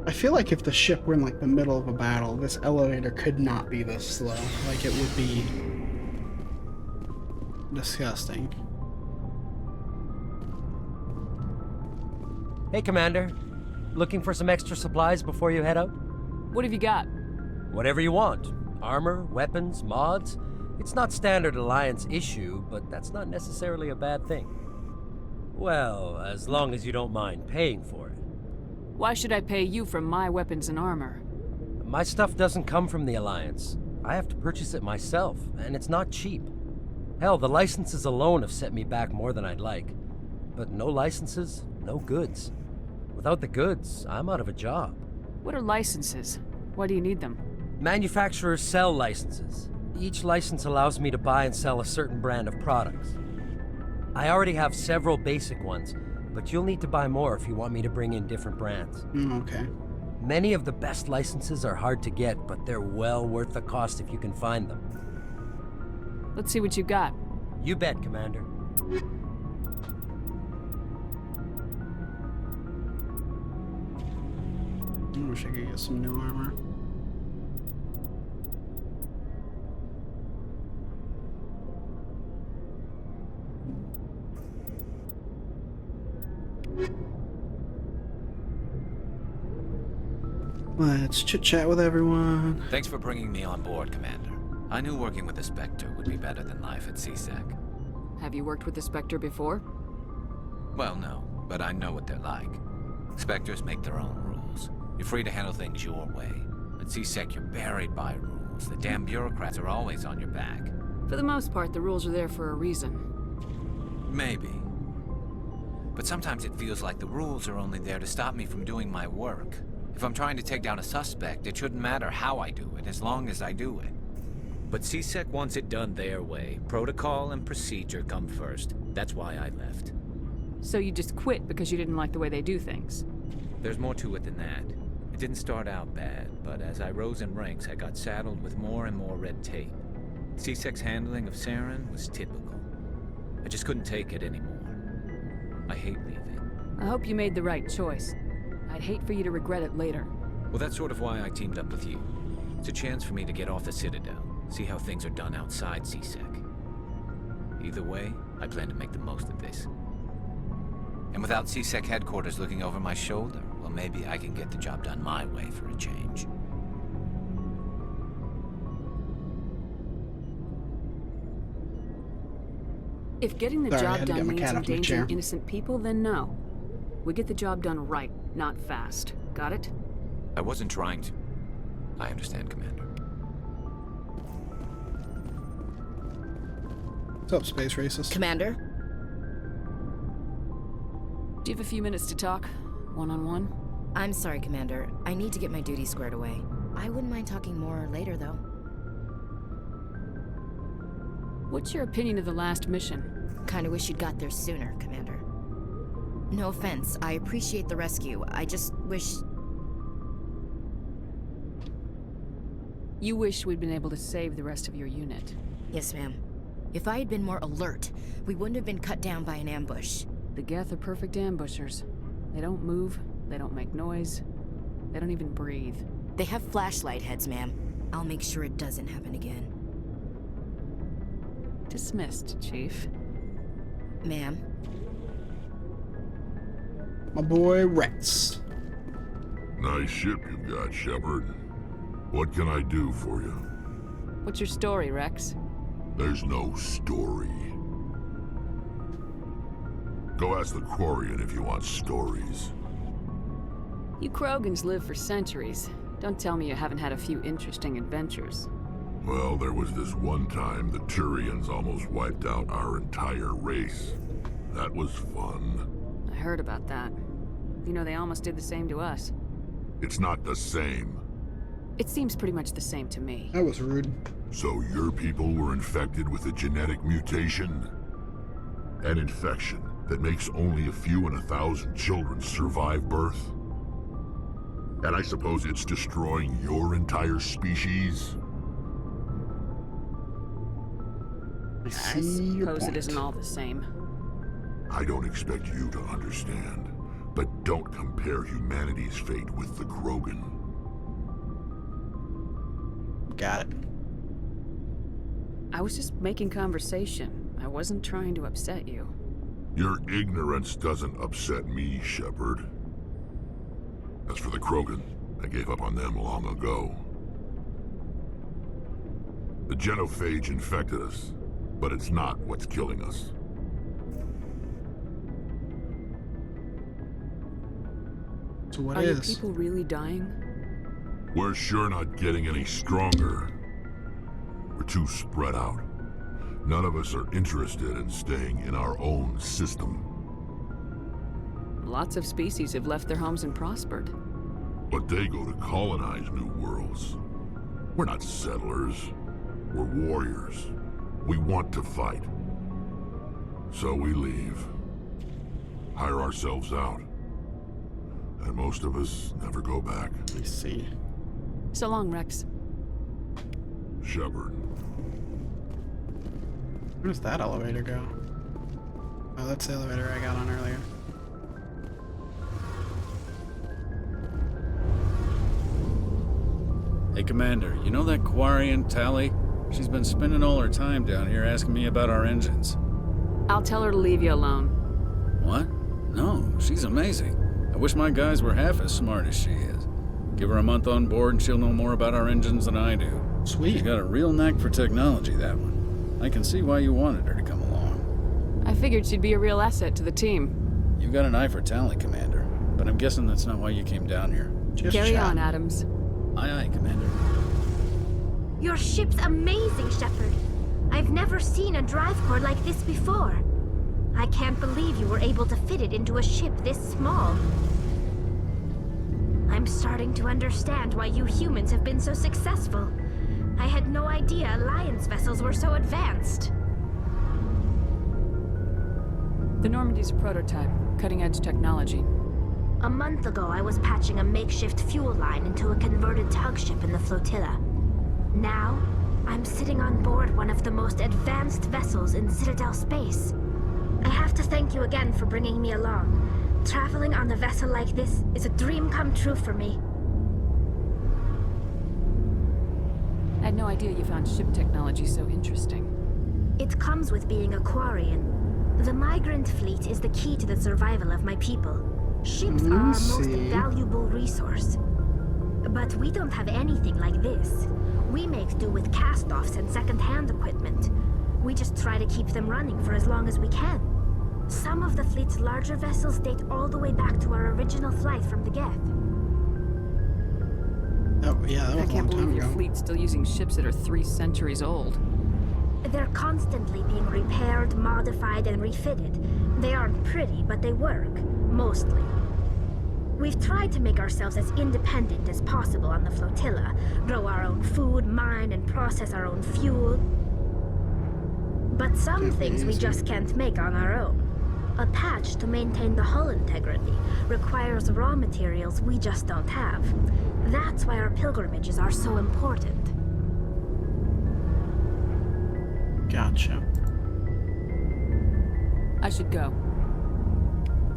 I feel like if the ship were in like the middle of a battle, this elevator could not be this slow. Like it would be disgusting. Hey, Commander. Looking for some extra supplies before you head out? What have you got? Whatever you want. Armor, weapons, mods. It's not standard Alliance issue, but that's not necessarily a bad thing. Well, as long as you don't mind paying for it. Why should I pay you for my weapons and armor? My stuff doesn't come from the Alliance. I have to purchase it myself, and it's not cheap. Hell, the licenses alone have set me back more than I'd like. But no licenses, no goods. Without the goods, I'm out of a job. What are licenses? Why do you need them? Manufacturers sell licenses. Each license allows me to buy and sell a certain brand of products. I already have several basic ones, but you'll need to buy more if you want me to bring in different brands. Okay. Many of the best licenses are hard to get, but they're well worth the cost if you can find them. Let's see what you got. You bet, Commander. I wish I could get some new armor. Let's chit-chat with everyone. Thanks for bringing me on board, Commander. I knew working with the Spectre would be better than life at CSEC. Have you worked with the Spectre before? Well, no, but I know what they're like. Spectres make their own rules. You're free to handle things your way. At CSEC, you're buried by rules. The damn bureaucrats are always on your back. For the most part, the rules are there for a reason. Maybe. But sometimes it feels like the rules are only there to stop me from doing my work. If I'm trying to take down a suspect, it shouldn't matter how I do it, as long as I do it. But CSEC wants it done their way. Protocol and procedure come first. That's why I left. So you just quit because you didn't like the way they do things? There's more to it than that. It didn't start out bad, but as I rose in ranks, I got saddled with more and more red tape. CSEC's handling of Saren was typical. I just couldn't take it anymore. I hate leaving. I hope you made the right choice. I'd hate for you to regret it later. Well, that's sort of why I teamed up with you. It's a chance for me to get off the Citadel, see how things are done outside CSEC. Either way, I plan to make the most of this. And without CSEC headquarters looking over my shoulder, well, maybe I can get the job done my way for a change. If getting the job done means endangering innocent people, then no. We get the job done right, not fast. Got it? I wasn't trying to. I understand, Commander. What's up, space racist? Commander? Do you have a few minutes to talk? One-on-one? I'm sorry, Commander. I need to get my duties squared away. I wouldn't mind talking more later, though. What's your opinion of the last mission? Kinda wish you'd got there sooner, Commander. No offense, I appreciate the rescue. I just wish... You wish we'd been able to save the rest of your unit. Yes, ma'am. If I had been more alert, we wouldn't have been cut down by an ambush. The Geth are perfect ambushers. They don't move, they don't make noise, they don't even breathe. They have flashlight heads, ma'am. I'll make sure it doesn't happen again. Dismissed, Chief. Ma'am? My boy Rex. Nice ship you've got, Shepard. What can I do for you? What's your story, Rex? There's no story. Go ask the Quarian if you want stories. You Krogans live for centuries. Don't tell me you haven't had a few interesting adventures. Well, there was this one time the Turians almost wiped out our entire race. That was fun. I heard about that. You know, they almost did the same to us. It's not the same. It seems pretty much the same to me. That was rude. So your people were infected with a genetic mutation? An infection that makes only a few in 1,000 children survive birth? And I suppose it's destroying your entire species? I suppose it isn't all the same. I don't expect you to understand, but don't compare humanity's fate with the Krogan. Got it. I was just making conversation. I wasn't trying to upset you. Your ignorance doesn't upset me, Shepard. As for the Krogan, I gave up on them long ago. The genophage infected us, but it's not what's killing us. So what Are is? your people really dying? We're sure not getting any stronger. We're too spread out. None of us are interested in staying in our own system. Lots of species have left their homes and prospered. But they go to colonize new worlds. We're not settlers. We're warriors. We want to fight. So we leave. Hire ourselves out. And most of us never go back. I see. So long, Rex. Shepard. Where does that elevator go? Oh, that's the elevator I got on earlier. Hey, Commander, you know that Quarian, Tally? She's been spending all her time down here asking me about our engines. I'll tell her to leave you alone. What? No, she's amazing. I wish my guys were half as smart as she is. Give her a month on board and she'll know more about our engines than I do. Sweet. She's got a real knack for technology, that one. I can see why you wanted her to come along. I figured she'd be a real asset to the team. You've got an eye for Tally, Commander. But I'm guessing that's not why you came down here. Carry on, Adams. Aye, aye, Commander. Your ship's amazing, Shepard. I've never seen a drive core like this before. I can't believe you were able to fit it into a ship this small. I'm starting to understand why you humans have been so successful. I had no idea Alliance vessels were so advanced. The Normandy's a prototype, cutting-edge technology. A month ago, I was patching a makeshift fuel line into a converted tug ship in the flotilla. Now, I'm sitting on board one of the most advanced vessels in Citadel space. I have to thank you again for bringing me along. Traveling on a vessel like this is a dream come true for me. I had no idea you found ship technology so interesting. It comes with being a Quarian. The migrant fleet is the key to the survival of my people. Ships are our most valuable resource. But we don't have anything like this. We make do with cast-offs and second-hand equipment. We just try to keep them running for as long as we can. Some of the fleet's larger vessels date all the way back to our original flight from the Geth. Oh, yeah, that was I can't a long believe time your ago. fleet's still using ships that are 3 centuries old. They're constantly being repaired, modified, and refitted. They aren't pretty, but they work. Mostly. We've tried to make ourselves as independent as possible on the flotilla. Grow our own food, mine, and process our own fuel. But some things we just can't make on our own. A patch to maintain the hull integrity requires raw materials we just don't have. That's why our pilgrimages are so important. Gotcha. I should go.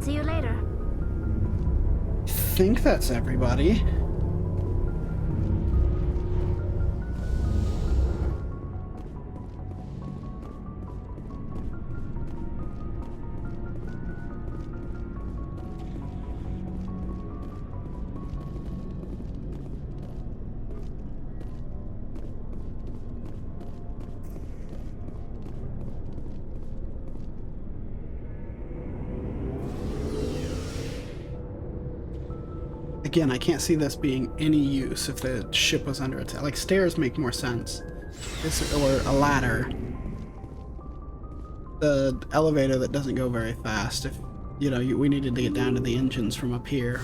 See you later. I think that's everybody. Again, I can't see this being any use if the ship was under attack. Like, stairs make more sense. Or a ladder. The elevator that doesn't go very fast. If, you know, we needed to get down to the engines from up here.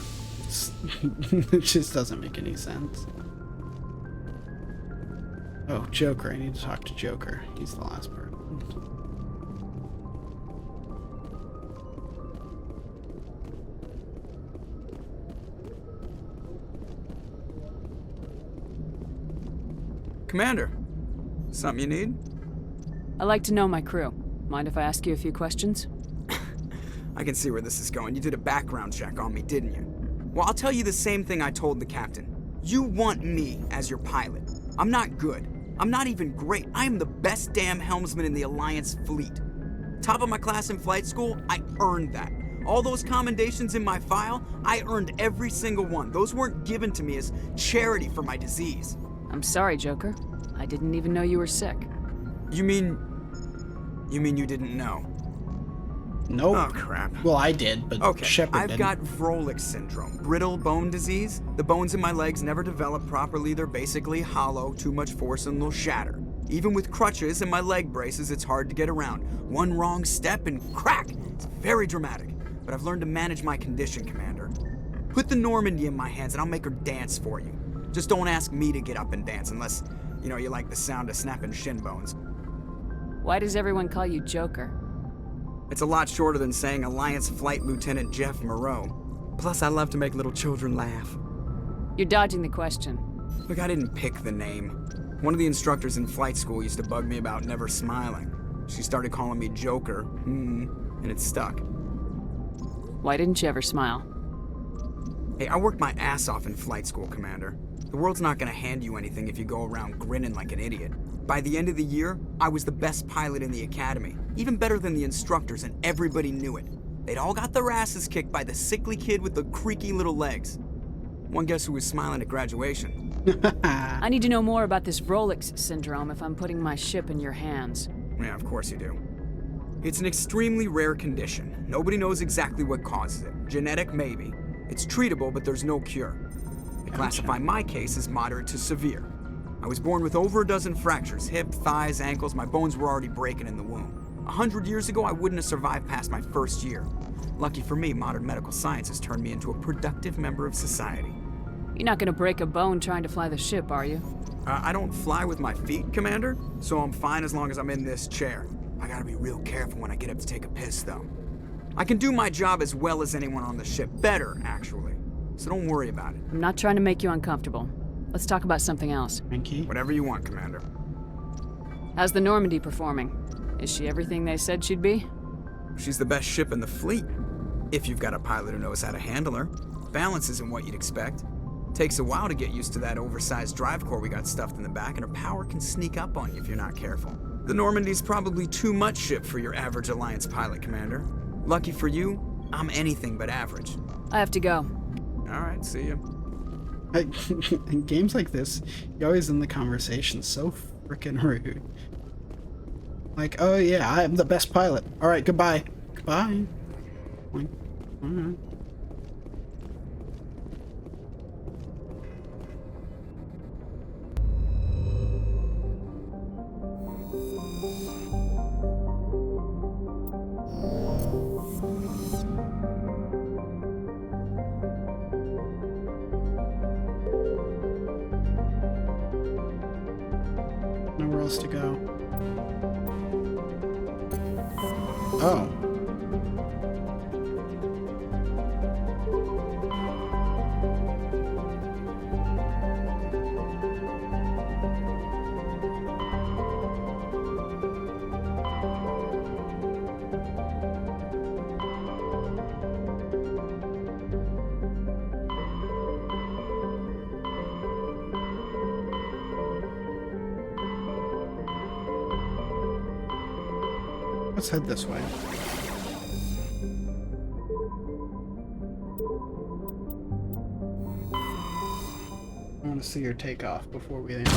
It just doesn't make any sense. Oh, Joker. I need to talk to Joker. He's the last person. Commander, something you need? I like to know my crew. Mind if I ask you a few questions? I can see where this is going. You did a background check on me, didn't you? Well, I'll tell you the same thing I told the captain. You want me as your pilot. I'm not good. I'm not even great. I am the best damn helmsman in the Alliance fleet. Top of my class in flight school, I earned that. All those commendations in my file, I earned every single one. Those weren't given to me as charity for my disease. I'm sorry, Joker. I didn't even know you were sick. You mean you didn't know? Nope. Oh, crap. Well, I did, but okay, Shepard I've didn't. got Vrolik syndrome, brittle bone disease. The bones in my legs never develop properly. They're basically hollow, too much force and they'll shatter. Even with crutches and my leg braces, it's hard to get around. One wrong step and crack! It's very dramatic. But I've learned to manage my condition, Commander. Put the Normandy in my hands and I'll make her dance for you. Just don't ask me to get up and dance unless, you know, you like the sound of snapping shin bones. Why does everyone call you Joker? It's a lot shorter than saying Alliance Flight Lieutenant Jeff Moreau. Plus, I love to make little children laugh. You're dodging the question. Look, I didn't pick the name. One of the instructors in flight school used to bug me about never smiling. She started calling me Joker, and it stuck. Why didn't you ever smile? Hey, I worked my ass off in flight school, Commander. The world's not gonna hand you anything if you go around grinning like an idiot. By the end of the year, I was the best pilot in the academy, even better than the instructors, and everybody knew it. They'd all got their asses kicked by the sickly kid with the creaky little legs. One guess who was smiling at graduation? I need to know more about this Rolex syndrome if I'm putting my ship in your hands. Yeah, of course you do. It's an extremely rare condition. Nobody knows exactly what causes it. Genetic, maybe. It's treatable, but there's no cure. They classify my case as moderate to severe. I was born with over a dozen fractures, hip, thighs, ankles. My bones were already breaking in the womb. 100 years ago, I wouldn't have survived past my first year. Lucky for me, modern medical science has turned me into a productive member of society. You're not gonna break a bone trying to fly the ship, are you? I don't fly with my feet, Commander, so I'm fine as long as I'm in this chair. I gotta be real careful when I get up to take a piss, though. I can do my job as well as anyone on the ship. Better, actually. So don't worry about it. I'm not trying to make you uncomfortable. Let's talk about something else. Whatever you want, Commander. How's the Normandy performing? Is she everything they said she'd be? She's the best ship in the fleet. If you've got a pilot who knows how to handle her. Balance isn't what you'd expect. Takes a while to get used to that oversized drive core we got stuffed in the back, and her power can sneak up on you if you're not careful. The Normandy's probably too much ship for your average Alliance pilot, Commander. Lucky for you, I'm anything but average. I have to go. Alright, see ya. In games like this, you're always in the conversation so freaking rude. Like, oh yeah, I'm the best pilot. Alright, goodbye. Goodbye. Alright. Nowhere else to go. Oh. Let's head this way. I want to see your takeoff before we end.